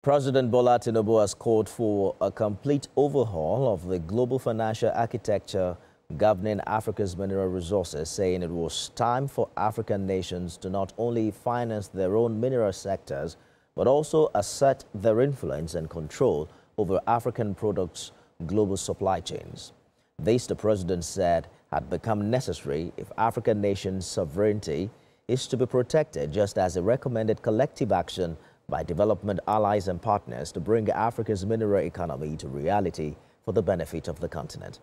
President Bola Tinubu has called for a complete overhaul of the global financial architecture governing Africa's mineral resources, saying it was time for African nations to not only finance their own mineral sectors, but also assert their influence and control over African products' global supply chains. This, the president said, had become necessary if African nations' sovereignty is to be protected, just as he recommended collective action by development allies and partners to bring Africa's mineral economy to reality for the benefit of the continent.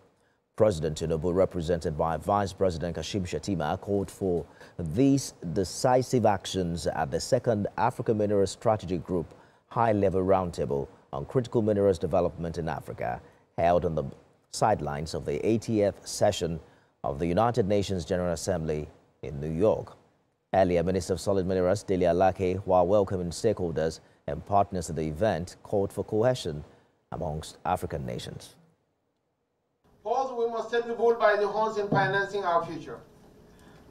President Tinubu, represented by Vice President Kashim Shettima, called for these decisive actions at the second Africa Mineral Strategy Group high-level roundtable on critical minerals development in Africa, held on the sidelines of the 80th session of the United Nations General Assembly in New York. Earlier, Minister of Solid Minerals Dele Alake, while welcoming stakeholders and partners to the event, called for cohesion amongst African nations. First, we must take the bull by the horns in financing our future.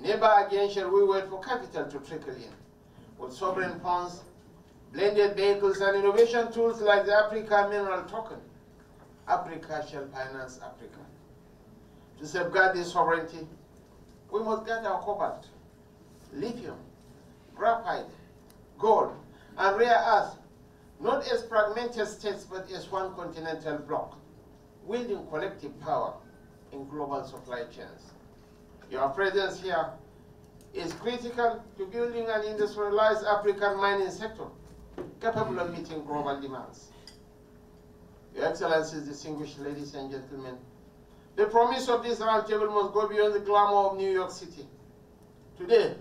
Never again shall we wait for capital to trickle in. With sovereign funds, blended vehicles, and innovation tools like the Africa Mineral Token, Africa shall finance Africa. To safeguard this sovereignty, we must guard our cobalt, lithium, graphite, gold, and rare earths, not as fragmented states, but as one continental bloc, wielding collective power in global supply chains. Your presence here is critical to building an industrialized African mining sector capable of meeting global demands. Your Excellencies, distinguished ladies and gentlemen, the promise of this roundtable must go beyond the glamour of New York City. Today,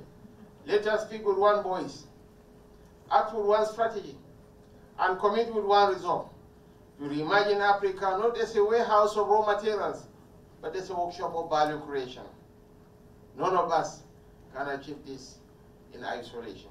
let us speak with one voice, act with one strategy, and commit with one resolve to reimagine Africa not as a warehouse of raw materials, but as a workshop of value creation. None of us can achieve this in isolation.